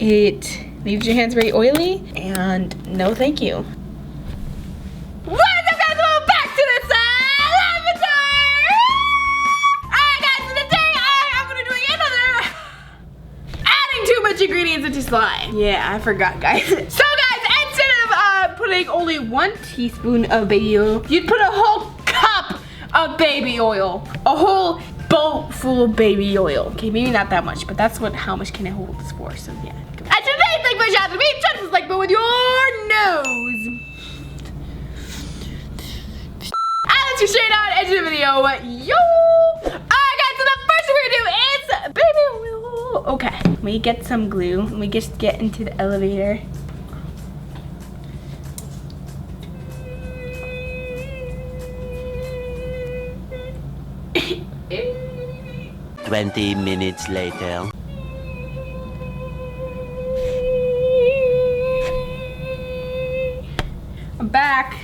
It leaves your hands very oily, and no thank you. What is up, guys? Welcome back to the Slimeatory! Alright guys, so today I'm gonna be doing another adding too much ingredients into slime. Yeah, I forgot, guys. So guys, instead of putting only 1 teaspoon of baby oil, you'd put a whole cup of baby oil. A whole boat full of baby oil. Okay, maybe not that much, but that's how much can it hold this for, so yeah. And today, thank you for shouting me, try to like, but with your nose. Let's get straight on into the video. Yo! Alright guys, so the first thing we're gonna do is baby oil. Okay, we get some glue and we just get into the elevator. "20 minutes later." I'm back.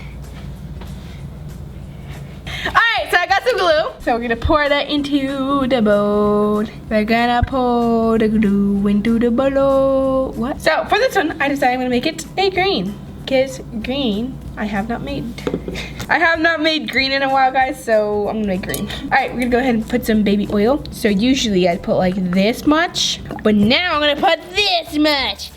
Alright, so I got some glue. So we're gonna pour that into the bowl. We're gonna pour the glue into the bowl. What? So for this one, I decided I'm gonna make it a green. Because green, I have not made. I have not made green in a while, guys, so I'm gonna make green. Alright, we're gonna go ahead and put some baby oil. So usually I'd put like this much, but now I'm gonna put this much.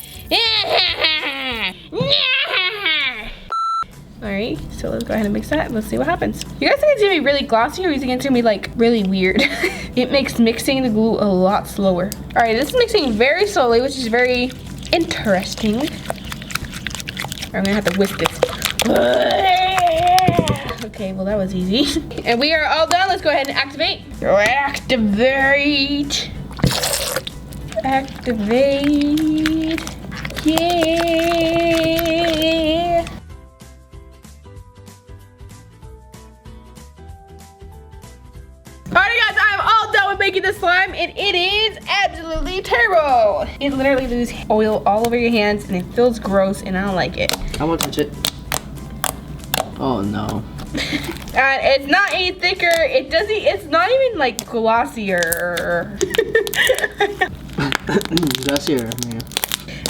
Alright, so let's go ahead and mix that and let's see what happens. You guys think it's gonna be really glossy or is it gonna be like really weird? It makes mixing the glue a lot slower. Alright, this is mixing very slowly, which is very interesting. I'm gonna have to whisk this. Okay, well that was easy. And we are all done. Let's go ahead and activate. Activate. Activate. Yeah. Alright guys, I'm all done with making this slime and it is absolutely terrible. It literally loses oil all over your hands and it feels gross and I don't like it. I won't touch it. Oh no. And it's not any thicker. It's not even like glossier. Glossier, yeah.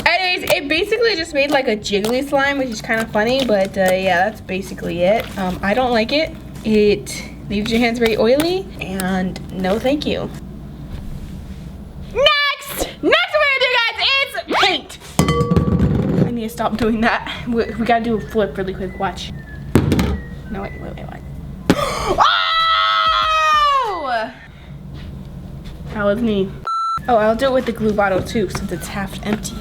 Anyways, it basically just made like a jiggly slime, which is kind of funny, but yeah, that's basically it. I don't like it. It leaves your hands very oily, and no thank you. Next we're gonna do, guys, is paint. I need to stop doing that. We gotta do a flip really quick, watch. No, wait. Oh! That was me. Oh, I'll do it with the glue bottle too, since it's half empty.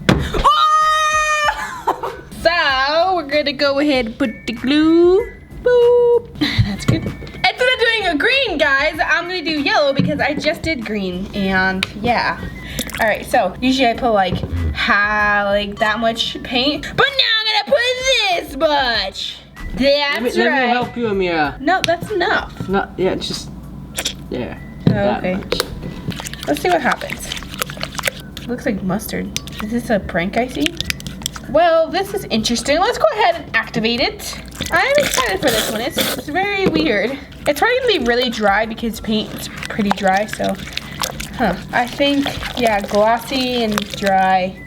Oh! So, we're gonna go ahead and put the glue. Boop. That's good. Instead of doing a green, guys, I'm gonna do yellow because I just did green, and yeah. All right, so usually I put like that much paint, but now I'm gonna put this much. That's right. Let me help you, Ameerah. No, that's enough. No, yeah, just there. Oh, okay. Let's see what happens. Looks like mustard. Is this a prank I see? Well, this is interesting. Let's go ahead and activate it. I'm excited for this one. It's very weird. It's probably gonna be really dry because paint's pretty dry, so. I think, yeah, glossy and dry.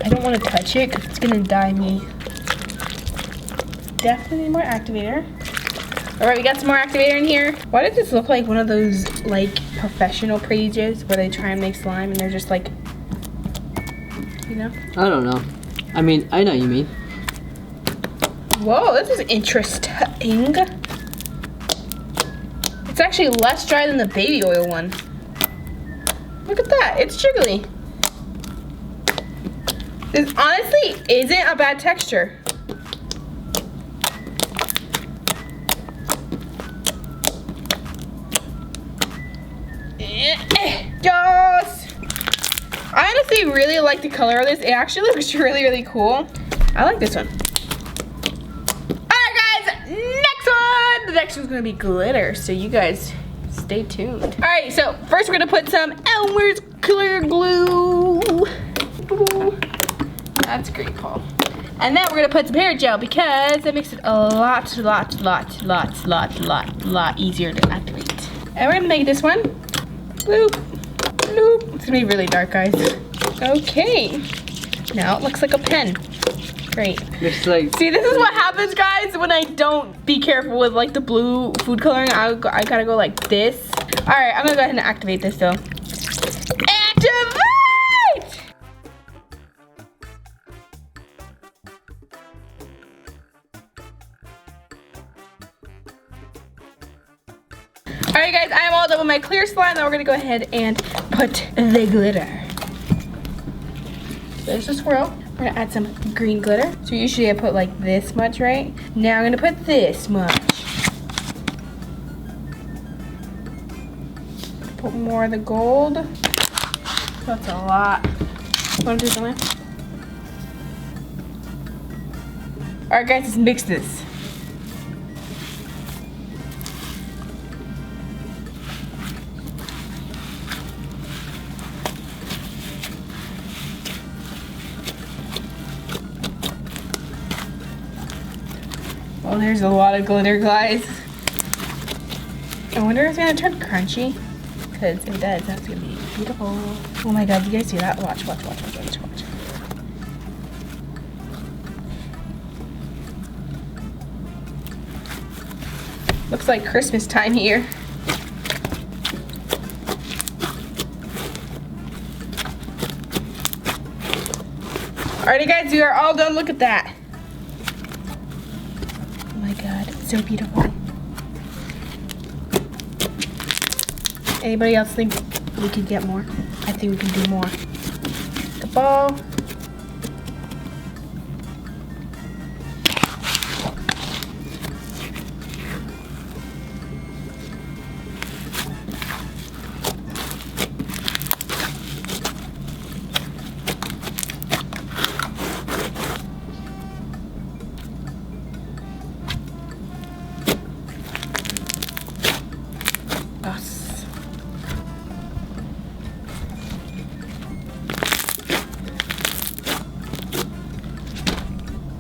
I don't want to touch it because it's gonna dye me. Definitely more activator. All right, we got some more activator in here. Why does this look like one of those like professional pages where they try and make slime and they're just like, you know? I don't know. I mean, I know what you mean. Whoa, this is interesting. It's actually less dry than the baby oil one. Look at that, it's jiggly. This honestly isn't a bad texture. Yes! I honestly really like the color of this. It actually looks really, really cool. I like this one. Alright guys, next one! The next one's gonna be glitter, so you guys stay tuned. Alright, so first we're gonna put some Elmer's clear glue. That's a great call. And then we're gonna put some hair gel because that makes it a lot easier to activate. And we're gonna make this one. Bloop, bloop. It's gonna be really dark, guys. Okay. Now it looks like a pen. Great. Looks like. See, this is what happens, guys, when I don't be careful with like the blue food coloring. I gotta go like this. All right, I'm gonna go ahead and activate this though. Activate! All right, guys, I am all done with my clear slime. Now we're gonna go ahead and put the glitter. There's a swirl. We're gonna add some green glitter. So usually I put like this much, right? Now I'm gonna put this much. Put more of the gold. That's a lot. Wanna do something? All right, guys, let's mix this. Oh, there's a lot of glitter, guys. I wonder if it's gonna turn crunchy. Because if it does, that's gonna be beautiful. Oh my god, you guys see that? Watch, watch, watch, watch, watch, watch. Looks like Christmas time here. Alrighty, guys, we are all done. Look at that. Oh my god, it's so beautiful. Anybody else think we could get more? I think we can do more. The ball.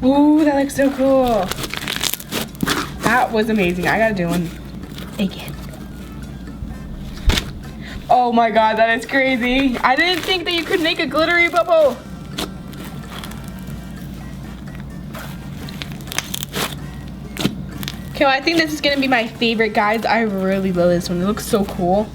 Ooh, that looks so cool. That was amazing. I gotta do one again. Oh my god, that is crazy. I didn't think that you could make a glittery bubble. Okay, well, I think this is gonna be my favorite, guys. I really love this one. It looks so cool.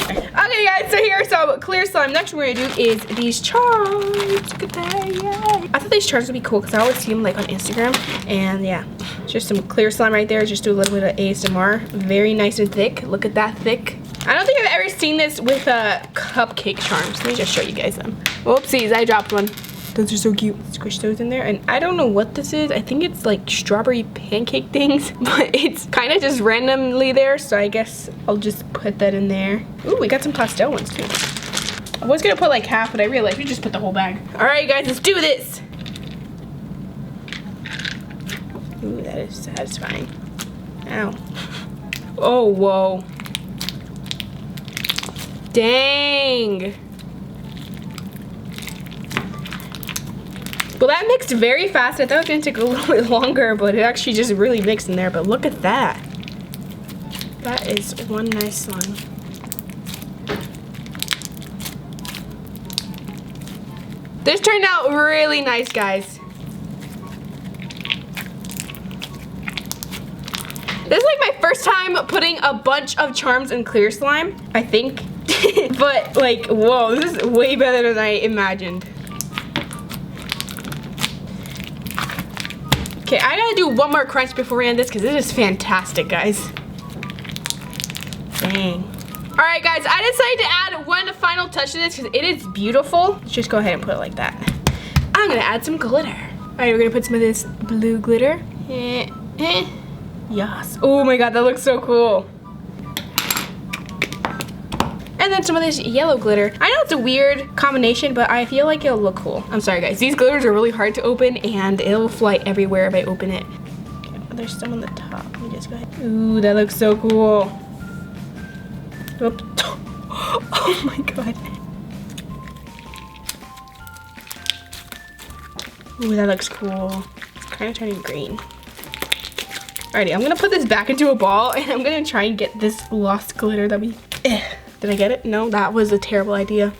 Okay, guys, so here's some clear slime. Next what we're gonna do is these charms. Look at that, yay. I thought these charms would be cool because I always see them like on Instagram. And yeah, just some clear slime right there. Just do a little bit of ASMR. Very nice and thick. Look at that thick. I don't think I've ever seen this with cupcake charms. Let me just show you guys them. Whoopsies, I dropped one. Those are so cute. Squish those in there. And I don't know what this is. I think it's like strawberry pancake things. But it's kind of just randomly there. So I guess I'll just put that in there. Ooh, we got some pastel ones too. I was going to put like half, but I realized we just put the whole bag. Alright guys, let's do this. Ooh, that is satisfying. Ow. Oh, whoa. Dang. Well, that mixed very fast. I thought it was going to take a little bit longer, but it actually just really mixed in there. But look at that. That is one nice slime. This turned out really nice, guys. This is like my first time putting a bunch of charms in clear slime, I think. But like, whoa, this is way better than I imagined. Okay, I gotta do one more crunch before we end this because this is fantastic, guys. Dang. All right, guys, I decided to add one final touch to this because it is beautiful. Let's just go ahead and put it like that. I'm gonna add some glitter. All right, we're gonna put some of this blue glitter. Yes. Oh my god, that looks so cool. And then some of this yellow glitter. I know it's a weird combination, but I feel like it'll look cool. I'm sorry, guys. These glitters are really hard to open, and it'll fly everywhere if I open it. Okay, there's some on the top. Let me just go ahead. Ooh, that looks so cool. Oops. Oh my god. Ooh, that looks cool. It's kind of turning green. Alrighty, I'm gonna put this back into a ball, and I'm gonna try and get this lost glitter that we... Did I get it? No, that was a terrible idea.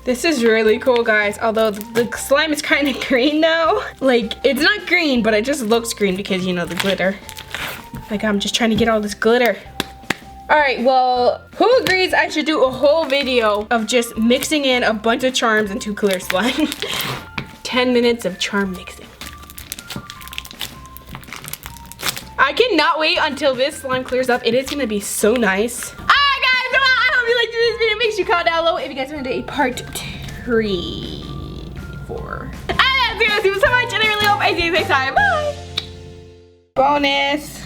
This is really cool, guys, although the slime is kind of green now. Like, it's not green, but it just looks green because, you know, the glitter. Like, I'm just trying to get all this glitter. All right, well, who agrees I should do a whole video of just mixing in a bunch of charms into clear slime? 10 minutes of charm mixing. I cannot wait until this slime clears up. It is gonna be so nice. This video, make sure you comment down below if you guys want to do a part 3, 4. And that's it. Thank you so much, and I really hope I see you next time. Bye. Bonus.